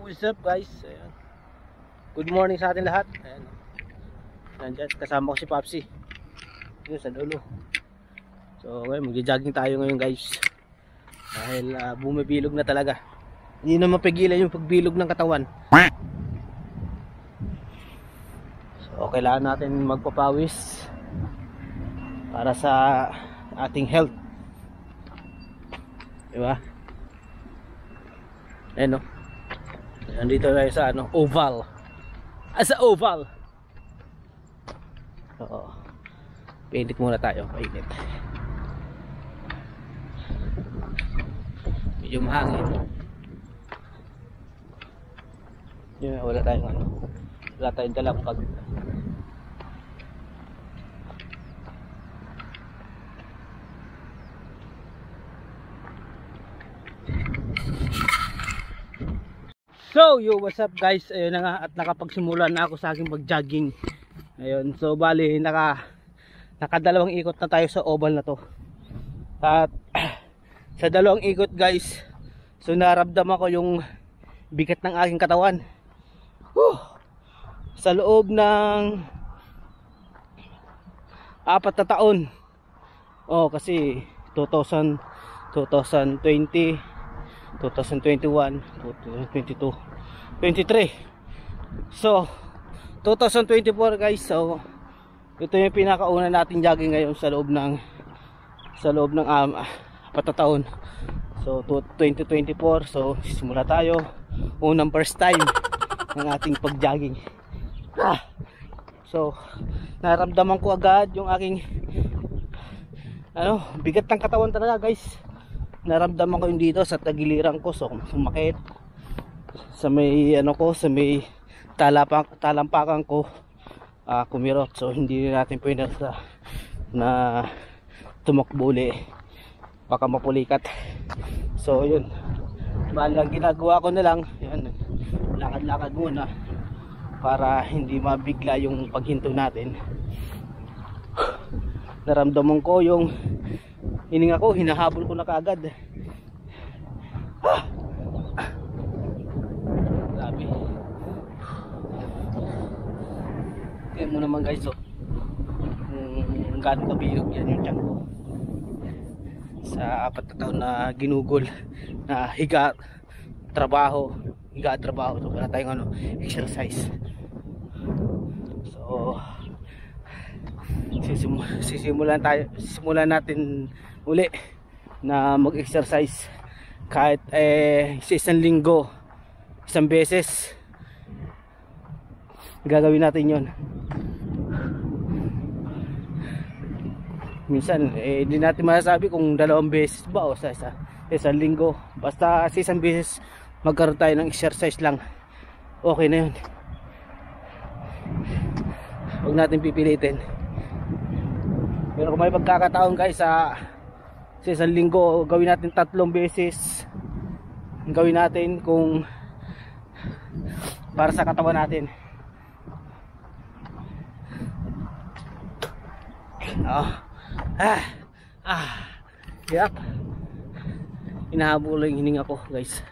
What's up guys? Ayan. Good morning sa atin lahat. Ayan. Nandiyan, kasama ko si Popsi dito sa dulo. So ngayon magja-jogging tayo ngayon guys. Dahil bumibilog na talaga. Hindi na mapigilan yung pagbilog ng katawan. So kailangan natin magpapawis para sa ating health. Diba? Ayan o. Nandito tayo sa oval. Sa oval. Oo. Painit muna tayo. Painit. Medyo mahangin. Yun, wala tayong wala tayong dalang pag. So, yo, what's up guys? Ayun na nga, at nakapagsimula na ako sa aking pag-jogging. Ayun, so bali nakadalawang ikot na tayo sa oval na to. At sa dalawang ikot guys, so naramdaman ko yung bigat ng aking katawan. Sa loob ng 4 na taon. Oh, kasi 2020, 2021, 2022, 23. So 2024 guys. So ito yung pinakauna nating jogging ngayon sa loob ng 4 na taon. So 2024. So simula tayo, unang first time ng ating pag-jogging. So naramdaman ko agad yung aking bigat ng katawan talaga guys. Naramdaman ko yung dito sa tagiliran ko. So sumakit sa may sa may talampakan ko, kumirot. So hindi natin pwede na tumakbo uli, baka mapulikat. So yun, balang ginagawa ko na lang yan, lakad-lakad muna para hindi mabigla yung paghinto natin. Naramdaman ko yung hininga ko, hinahabol ko na kaagad. Grabe. Tingnan mo naman guys, gano'ng kabilog yan yung tiyan ko. Sa 4 na taon na ginugol na higa trabaho. So wala tayong exercise. So simulan natin uli na mag-exercise kahit sa isang linggo, isang beses gagawin natin yon. Minsan hindi natin masasabi kung 2 beses ba o sa isang linggo. Basta sa isang beses magkaroon tayo ng exercise lang, okay na yun. Huwag natin pipilitin. Pero kung may pagkakataon guys, sa isang linggo gawin natin 3 beses, gawin natin kung para sa katawan natin. Yep. Hinahabol yung hininga ko guys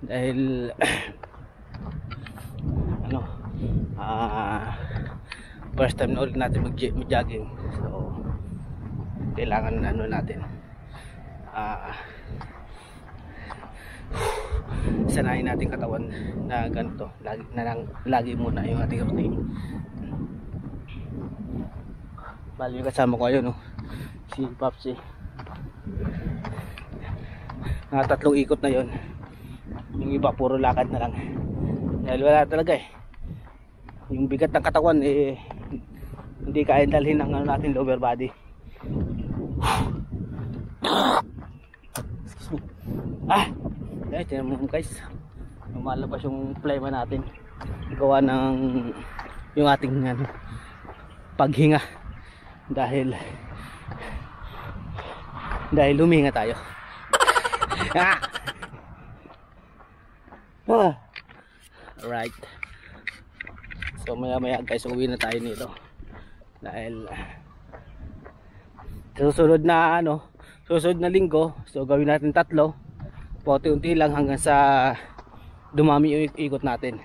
dahil first time na ulit natin mag-jogging. So kailangan natin sanayin natin katawan na ganito, lagi muna yung ating routine. Bali yung kasama ko ayun, si Popsi. 3 ikot na yon, yung iba puro lakad na lang dahil wala talaga yung bigat ng katawan hindi kaya dalhin ng natin lower body. Tingnan mo guys, lumalabas yung plema natin gawa ng yung ating paghinga dahil huminga tayo. Alright, so maya guys uwi na tayo nito dahil susunod na linggo. So gawin natin 3, paunti-unti lang hanggang sa dumami yung ikot natin.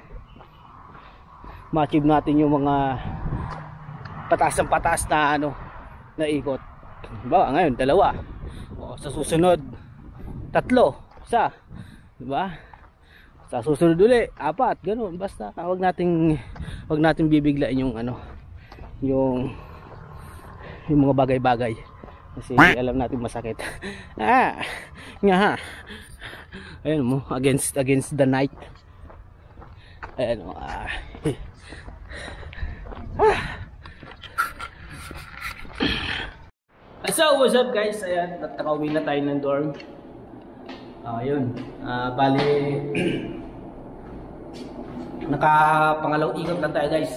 Ma-achieve natin yung mga pataas ng pataas na ano, na ikot. Diba? Ngayon, 2. O, sa susunod, 3. Isa. Diba? Sa susunod uli, 4. Ganun. Basta, wag nating bibiglain yung ano, yung mga bagay-bagay. Kasi alam natin masakit. Nga ha. Ayun mo, against the night. Ayun mo. So, what's up guys? Ayan, nakauwi na tayo ng dorm. Ayun. Bali nakapangalawang ikot lang tayo guys.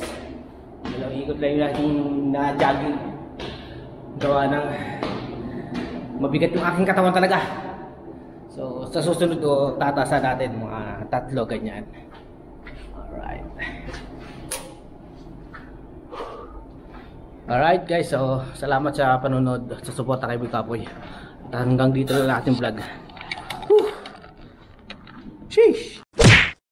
Pangalawang ikot lang yung ating na-jogging. Gawa ng mabigat yung aking katawan talaga. So, sa susunod tatasan natin mga 3 ganyan. Alright. Alright guys, so salamat sa panonood at sa suporta kay Boy Kapoy. Hanggang dito lang ating vlog. Sheesh!